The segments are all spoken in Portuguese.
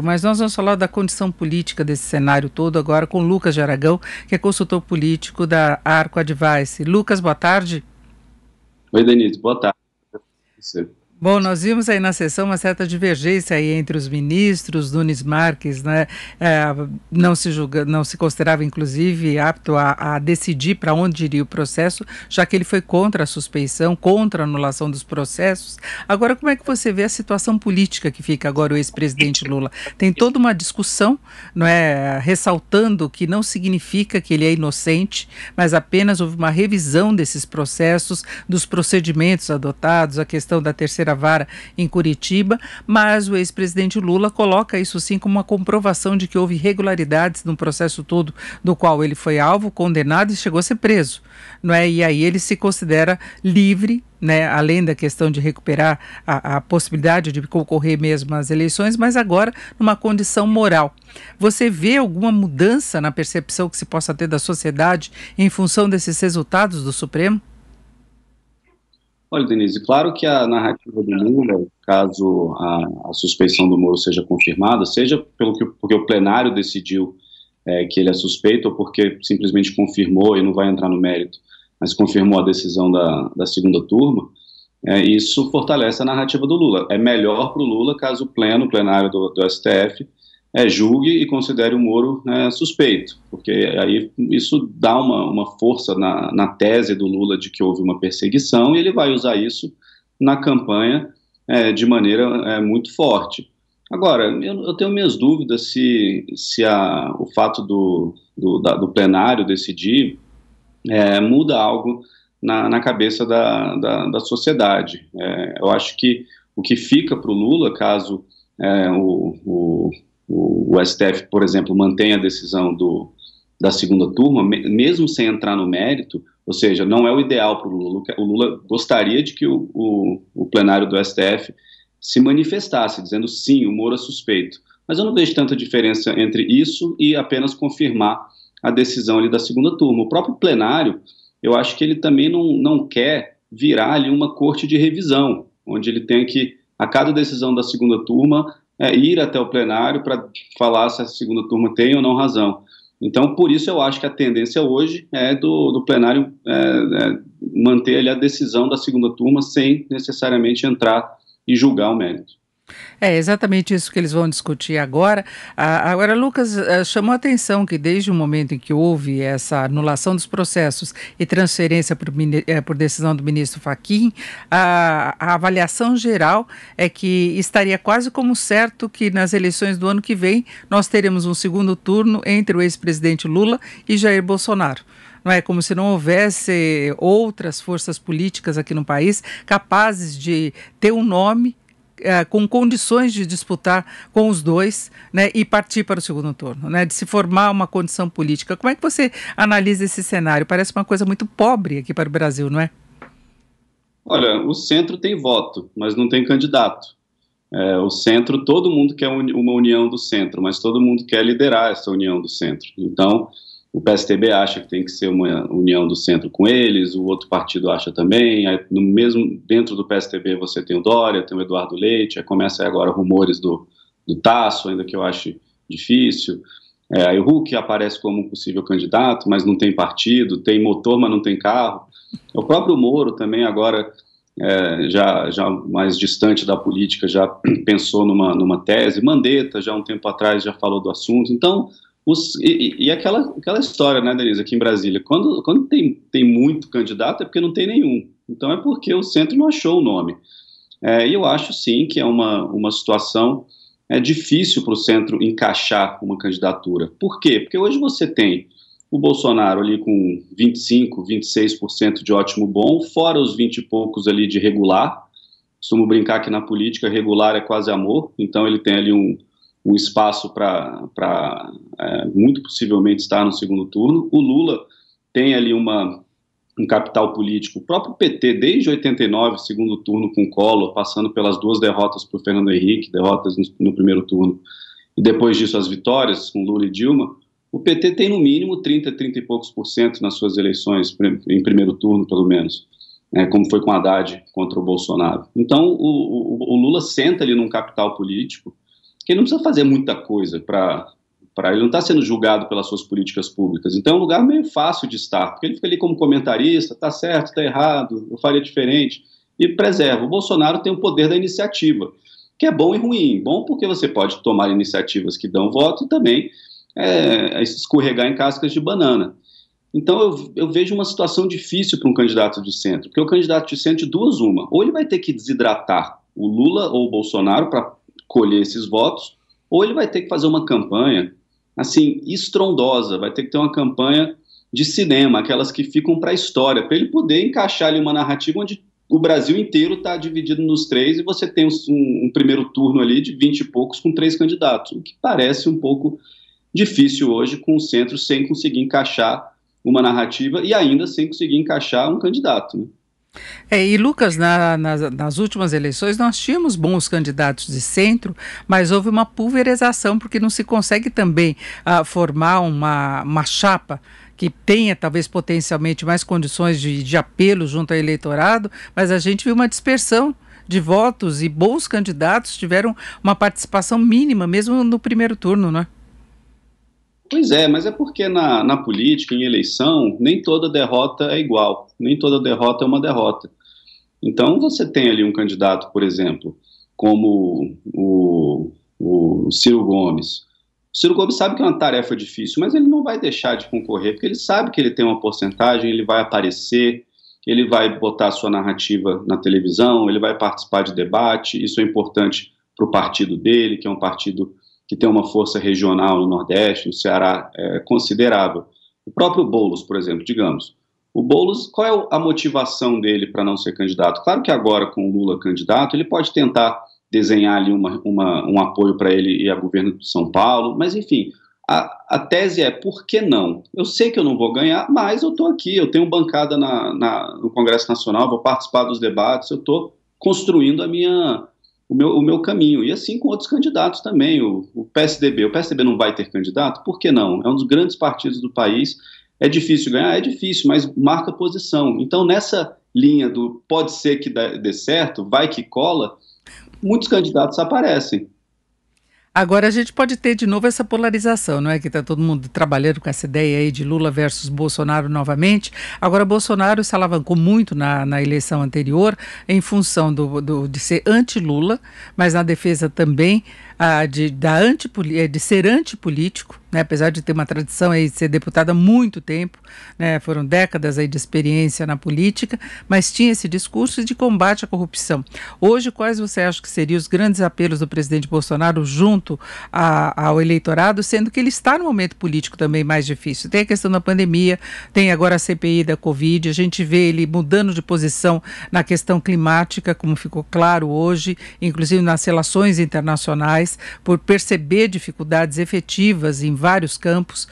Mas nós vamos falar da condição política desse cenário todo agora com Lucas de Aragão, que é consultor político da Arco Advice. Lucas, boa tarde. Oi, Denise, boa tarde. Você. Bom, nós vimos aí na sessão uma certa divergência aí entre os ministros. Nunes Marques, né, não se considerava inclusive apto a decidir para onde iria o processo, já que ele foi contra a suspeição, contra a anulação dos processos. Agora, como é que você vê a situação política que fica agora o ex-presidente Lula? Tem toda uma discussão, não é, ressaltando que não significa que ele é inocente, mas apenas houve uma revisão desses processos, dos procedimentos adotados, a questão da terceira vara em Curitiba, mas o ex-presidente Lula coloca isso sim como uma comprovação de que houve irregularidades no processo todo do qual ele foi alvo, condenado e chegou a ser preso, não é? E aí ele se considera livre, né, além da questão de recuperar a possibilidade de concorrer mesmo às eleições, mas agora numa condição moral. Você vê alguma mudança na percepção que se possa ter da sociedade em função desses resultados do Supremo? Olha, Denise, claro que a narrativa do Lula, caso a suspeição do Moro seja confirmada, seja porque o plenário decidiu que ele é suspeito, ou porque simplesmente confirmou e não vai entrar no mérito, mas confirmou a decisão da segunda turma, isso fortalece a narrativa do Lula. É melhor para o Lula caso o plenário do STF, julgue e considere o Moro, né, suspeito, porque aí isso dá uma força na tese do Lula de que houve uma perseguição, e ele vai usar isso na campanha de maneira muito forte. Agora, eu tenho minhas dúvidas se o fato do plenário decidir muda algo na cabeça da sociedade. Eu acho que o que fica para o Lula, caso o STF, por exemplo, mantenha a decisão da segunda turma, mesmo sem entrar no mérito, ou seja, não é o ideal para o Lula. O Lula gostaria de que o plenário do STF se manifestasse, dizendo sim, o Moro é suspeito. Mas eu não vejo tanta diferença entre isso e apenas confirmar a decisão ali da segunda turma. O próprio plenário, eu acho que ele também não quer virar ali uma corte de revisão, onde ele tem que, a cada decisão da segunda turma, ir até o plenário para falar se a segunda turma tem ou não razão. Então, por isso eu acho que a tendência hoje é do plenário manter ali a decisão da segunda turma sem necessariamente entrar e julgar o mérito. É exatamente isso que eles vão discutir agora. Agora, Lucas, chamou a atenção que desde o momento em que houve essa anulação dos processos e transferência por decisão do ministro Fachin, a avaliação geral é que estaria quase como certo que nas eleições do ano que vem nós teremos um segundo turno entre o ex-presidente Lula e Jair Bolsonaro. Não é como se não houvesse outras forças políticas aqui no país capazes de ter um nome com condições de disputar com os dois, né, e partir para o segundo turno, né, de se formar uma condição política. Como é que você analisa esse cenário? Parece uma coisa muito pobre aqui para o Brasil, não é? Olha, o centro tem voto, mas não tem candidato. O centro, todo mundo quer uma união do centro, mas todo mundo quer liderar essa união do centro. Então, o PSTB acha que tem que ser uma união do centro com eles, o outro partido acha também, aí no mesmo, dentro do PSTB você tem o Dória, tem o Eduardo Leite, aí começa agora rumores do Tasso, ainda que eu ache difícil, aí o Huck aparece como um possível candidato, mas não tem partido, tem motor, mas não tem carro. O próprio Moro também agora, já mais distante da política, já pensou numa tese. Mandetta, já um tempo atrás, já falou do assunto. Então, aquela história, né, Denise, aqui em Brasília, quando tem muito candidato é porque não tem nenhum. Então é porque o centro não achou o nome. E eu acho, sim, que é uma situação difícil para o centro encaixar uma candidatura. Por quê? Porque hoje você tem o Bolsonaro ali com 25%, 26% de ótimo bom, fora os 20 e poucos ali de regular. Costumo brincar que na política regular é quase amor, então ele tem ali um espaço para muito possivelmente estar no segundo turno. O Lula tem ali um capital político. O próprio PT, desde 89, segundo turno com Collor, passando pelas duas derrotas para o Fernando Henrique, derrotas no primeiro turno, e depois disso as vitórias com Lula e Dilma, o PT tem no mínimo 30 e poucos por cento nas suas eleições, em primeiro turno pelo menos, como foi com Haddad contra o Bolsonaro. Então o Lula senta ali num capital político, que ele não precisa fazer muita coisa para ele não está sendo julgado pelas suas políticas públicas. Então é um lugar meio fácil de estar, porque ele fica ali como comentarista, está certo, está errado, eu faria diferente, e preserva. O Bolsonaro tem o poder da iniciativa, que é bom e ruim. Bom porque você pode tomar iniciativas que dão voto e também escorregar em cascas de banana. Então eu vejo uma situação difícil para um candidato de centro, porque o candidato de centro, de duas uma, ou ele vai ter que desidratar o Lula ou o Bolsonaro para colher esses votos, ou ele vai ter que fazer uma campanha assim, estrondosa, vai ter que ter uma campanha de cinema, aquelas que ficam para a história, para ele poder encaixar ali uma narrativa onde o Brasil inteiro está dividido nos três e você tem um primeiro turno ali de 20 e poucos com 3 candidatos, o que parece um pouco difícil hoje com o centro sem conseguir encaixar uma narrativa e ainda sem conseguir encaixar um candidato, né? E Lucas, nas últimas eleições nós tínhamos bons candidatos de centro, mas houve uma pulverização, porque não se consegue também formar uma chapa que tenha talvez potencialmente mais condições de apelo junto ao eleitorado, mas a gente viu uma dispersão de votos e bons candidatos tiveram uma participação mínima, mesmo no primeiro turno, não é? Pois é, mas é porque na política, em eleição, nem toda derrota é igual, nem toda derrota é uma derrota. Então você tem ali um candidato, por exemplo, como o Ciro Gomes. O Ciro Gomes sabe que é uma tarefa difícil, mas ele não vai deixar de concorrer, porque ele sabe que ele tem uma porcentagem, ele vai aparecer, ele vai botar a sua narrativa na televisão, ele vai participar de debate, isso é importante para o partido dele, que é um partido que tem uma força regional no Nordeste, no Ceará, considerável. O próprio Boulos, por exemplo, digamos. O Boulos, qual é a motivação dele para não ser candidato? Claro que agora, com o Lula candidato, ele pode tentar desenhar ali um apoio para ele e a governo de São Paulo, mas enfim, a tese é, por que não? Eu sei que eu não vou ganhar, mas eu estou aqui, eu tenho bancada no Congresso Nacional, vou participar dos debates, eu estou construindo o meu caminho, e assim com outros candidatos também, o PSDB não vai ter candidato? Por que não? É um dos grandes partidos do país, é difícil ganhar? É difícil, mas marca posição. Então nessa linha do pode ser que dê certo, vai que cola, muitos candidatos aparecem. Agora a gente pode ter de novo essa polarização, não é? Que está todo mundo trabalhando com essa ideia aí de Lula versus Bolsonaro novamente. Agora, Bolsonaro se alavancou muito na eleição anterior em função de ser anti-Lula, mas na defesa também de ser antipolítico, né? Apesar de ter uma tradição aí de ser deputado há muito tempo, né? Foram décadas aí de experiência na política, mas tinha esse discurso de combate à corrupção. Hoje, quais você acha que seriam os grandes apelos do presidente Bolsonaro junto ao eleitorado, sendo que ele está no momento político também mais difícil? Tem a questão da pandemia, tem agora a CPI da Covid, a gente vê ele mudando de posição na questão climática, como ficou claro hoje, inclusive nas relações internacionais, por perceber dificuldades efetivas em vários campos,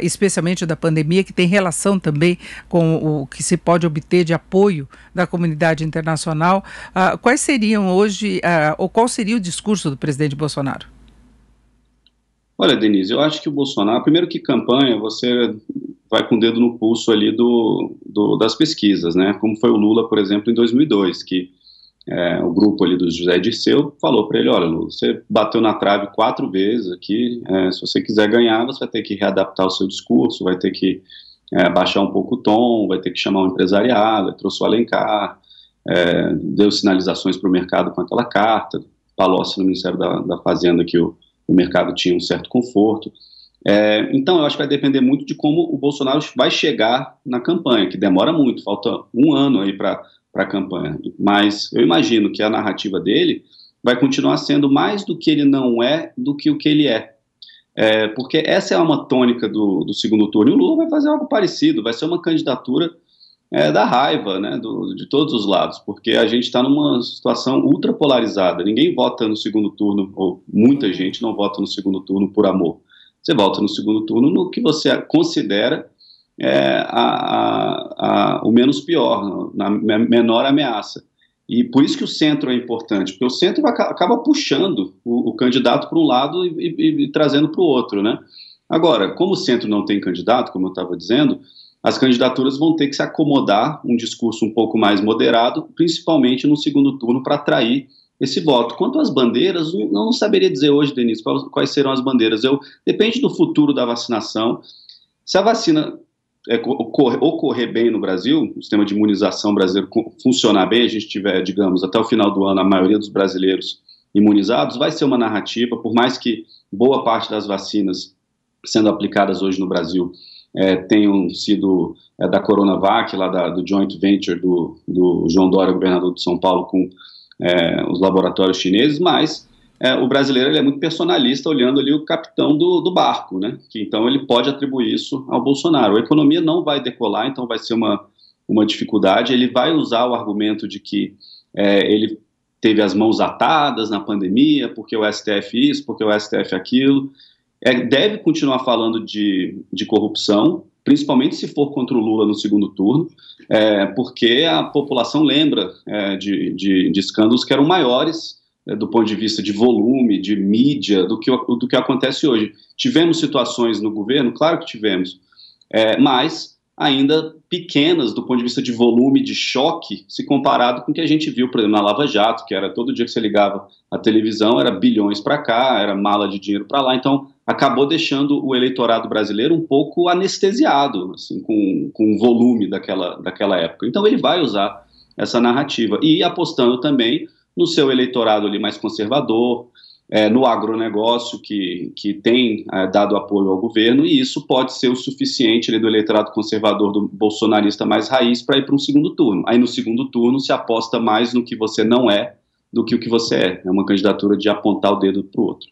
especialmente da pandemia, que tem relação também com o que se pode obter de apoio da comunidade internacional. Quais seriam hoje, ou qual seria o discurso do presidente Bolsonaro? Olha, Denise, eu acho que o Bolsonaro, primeiro que campanha, você vai com o dedo no pulso ali das pesquisas, né? Como foi o Lula, por exemplo, em 2002, que o grupo ali do José Dirceu falou para ele, olha, Lula, você bateu na trave 4 vezes aqui, se você quiser ganhar, você vai ter que readaptar o seu discurso, vai ter que baixar um pouco o tom, vai ter que chamar um empresariado, trouxe o Alencar, deu sinalizações para o mercado com aquela carta, Palocci no Ministério da Fazenda que o mercado tinha um certo conforto. Então, eu acho que vai depender muito de como o Bolsonaro vai chegar na campanha, que demora muito, falta um ano aí para a campanha, mas eu imagino que a narrativa dele vai continuar sendo mais do que ele não é do que o que ele é. Porque essa é uma tônica do segundo turno, e o Lula vai fazer algo parecido, vai ser uma candidatura da raiva, né, de todos os lados, porque a gente está numa situação ultra polarizada, ninguém vota no segundo turno, ou muita gente não vota no segundo turno por amor, você vota no segundo turno no que você considera o menos pior, na menor ameaça. E por isso que o centro é importante, porque o centro acaba puxando o candidato para um lado e trazendo para o outro, né? Agora, como o centro não tem candidato, como eu estava dizendo, as candidaturas vão ter que se acomodar um discurso um pouco mais moderado, principalmente no segundo turno, para atrair esse voto. Quanto às bandeiras, não saberia dizer hoje, Denise, quais serão as bandeiras. Depende do futuro da vacinação. Se a vacina ocorrer bem no Brasil, o sistema de imunização brasileiro funcionar bem, a gente tiver, digamos, até o final do ano, a maioria dos brasileiros imunizados, vai ser uma narrativa, por mais que boa parte das vacinas sendo aplicadas hoje no Brasil tenham sido da Coronavac, lá do joint venture do João Dória, governador de São Paulo, com os laboratórios chineses, mas o brasileiro ele é muito personalista, olhando ali o capitão do barco, né? Então ele pode atribuir isso ao Bolsonaro. A economia não vai decolar, então vai ser uma dificuldade. Ele vai usar o argumento de que ele teve as mãos atadas na pandemia, porque o STF isso, porque o STF aquilo. Deve continuar falando de corrupção, principalmente se for contra o Lula no segundo turno, porque a população lembra de escândalos que eram maiores do ponto de vista de volume, de mídia, do que acontece hoje. Tivemos situações no governo? Claro que tivemos, mas ainda pequenas do ponto de vista de volume, de choque, se comparado com o que a gente viu, por exemplo, na Lava Jato, que era todo dia que você ligava a televisão, era bilhões para cá, era mala de dinheiro para lá, então acabou deixando o eleitorado brasileiro um pouco anestesiado, assim, com o volume daquela época. Então ele vai usar essa narrativa, e apostando também no seu eleitorado ali mais conservador, no agronegócio que tem dado apoio ao governo, e isso pode ser o suficiente ali, do eleitorado conservador, do bolsonarista mais raiz, para ir para um segundo turno. Aí no segundo turno se aposta mais no que você não é do que o que você é. É uma candidatura de apontar o dedo para o outro.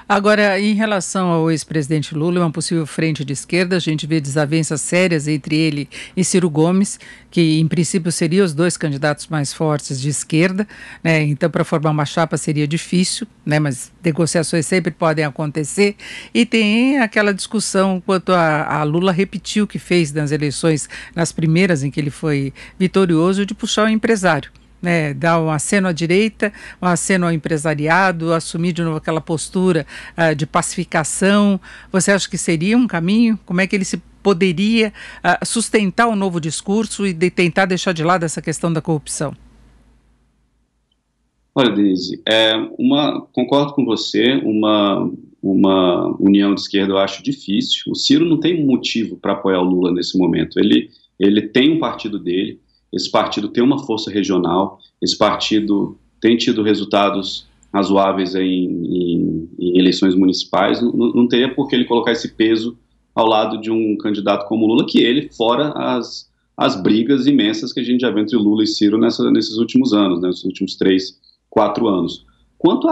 Agora, em relação ao ex-presidente Lula, uma possível frente de esquerda, a gente vê desavenças sérias entre ele e Ciro Gomes, que em princípio seriam os dois candidatos mais fortes de esquerda, né? Então para formar uma chapa seria difícil, né? Mas negociações sempre podem acontecer, e tem aquela discussão quanto a Lula repetiu o que fez nas eleições, nas primeiras em que ele foi vitorioso, de puxar o empresário. Dar um aceno à direita, um aceno ao empresariado, assumir de novo aquela postura de pacificação. Você acha que seria um caminho? Como é que ele se poderia sustentar um novo discurso e tentar deixar de lado essa questão da corrupção? Olha, Denise, concordo com você, uma união de esquerda eu acho difícil. O Ciro não tem motivo para apoiar o Lula nesse momento. Ele tem um partido dele. Esse partido tem uma força regional, esse partido tem tido resultados razoáveis em eleições municipais, não teria por que ele colocar esse peso ao lado de um candidato como Lula, que ele, fora as brigas imensas que a gente já viu entre Lula e Ciro nesses últimos anos, nesses últimos 3, 4 anos. Quanto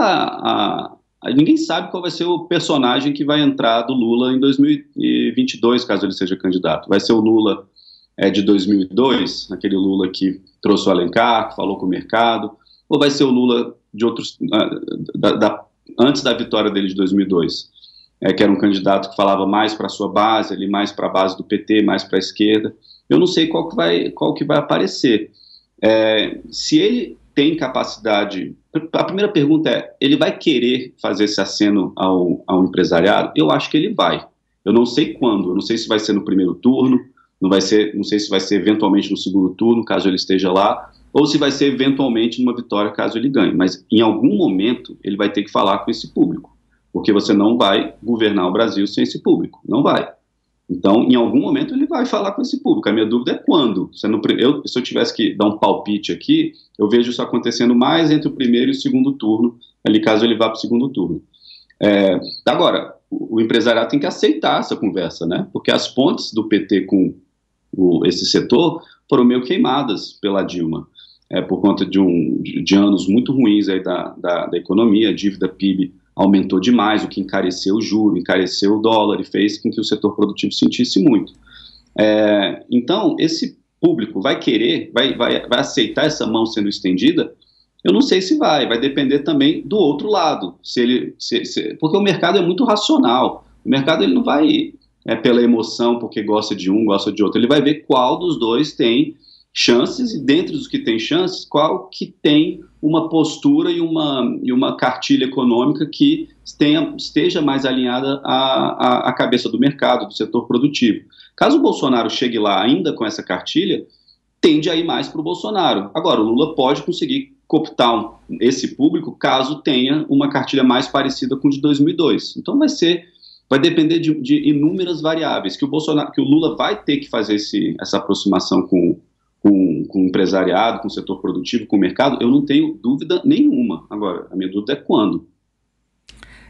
ninguém sabe qual vai ser o personagem que vai entrar do Lula em 2022, caso ele seja candidato. Vai ser o Lula de 2002, aquele Lula que trouxe o Alencar, que falou com o mercado, ou vai ser o Lula de outros, antes da vitória dele de 2002, que era um candidato que falava mais para a sua base, ali, mais para a base do PT, mais para a esquerda. Eu não sei qual que vai aparecer. Se ele tem capacidade... A primeira pergunta ele vai querer fazer esse aceno ao empresariado? Eu acho que ele vai. Eu não sei quando, eu não sei se vai ser no primeiro turno, não sei se vai ser eventualmente no segundo turno, caso ele esteja lá, ou se vai ser eventualmente numa vitória, caso ele ganhe. Mas em algum momento ele vai ter que falar com esse público, porque você não vai governar o Brasil sem esse público, não vai. Então, em algum momento ele vai falar com esse público. A minha dúvida é quando. Se eu tivesse que dar um palpite aqui, eu vejo isso acontecendo mais entre o primeiro e o segundo turno, ali caso ele vá para o segundo turno. Agora, o empresariado tem que aceitar essa conversa, né? Porque as pontes do PT com esse setor foram meio queimadas pela Dilma, por conta de anos muito ruins aí da economia. A dívida PIB aumentou demais, o que encareceu o juro, encareceu o dólar e fez com que o setor produtivo sentisse muito. Então, esse público vai querer, vai aceitar essa mão sendo estendida? Eu não sei se vai depender também do outro lado, porque o mercado é muito racional. O mercado ele não vai pela emoção, porque gosta de um, gosta de outro. Ele vai ver qual dos dois tem chances, e dentre os que tem chances, qual que tem uma postura e uma cartilha econômica que esteja mais alinhada à cabeça do mercado, do setor produtivo. Caso o Bolsonaro chegue lá ainda com essa cartilha, tende a ir mais para o Bolsonaro. Agora, o Lula pode conseguir cooptar esse público caso tenha uma cartilha mais parecida com o de 2002. Então vai depender de inúmeras variáveis, que o Lula vai ter que fazer essa aproximação com o empresariado, com o setor produtivo, com o mercado, eu não tenho dúvida nenhuma. Agora, a minha dúvida é quando.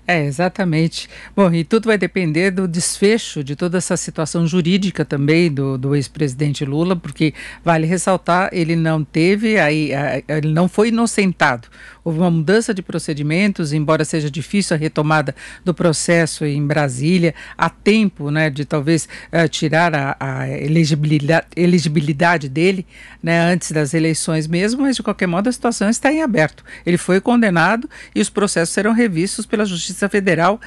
É, exatamente. Bom, e tudo vai depender do desfecho de toda essa situação jurídica também do ex-presidente Lula, porque vale ressaltar, ele não teve, ele não foi inocentado. Houve uma mudança de procedimentos, embora seja difícil a retomada do processo em Brasília, há tempo, né, de talvez tirar a elegibilidade dele, né, antes das eleições mesmo, mas de qualquer modo a situação está em aberto. Ele foi condenado e os processos serão revistos pela Justiça Federal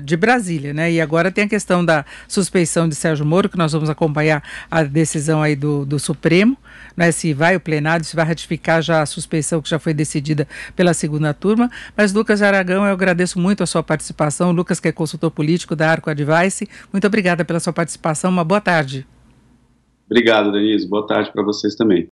de Brasília, né? E agora tem a questão da suspeição de Sérgio Moro, que nós vamos acompanhar a decisão aí do Supremo, né? Se vai o plenário, se vai ratificar já a suspeição que já foi decidida pela segunda turma. Mas, Lucas Aragão, eu agradeço muito a sua participação. Lucas, que é consultor político da Arco Advice, muito obrigada pela sua participação. Uma boa tarde. Obrigado, Denise. Boa tarde para vocês também.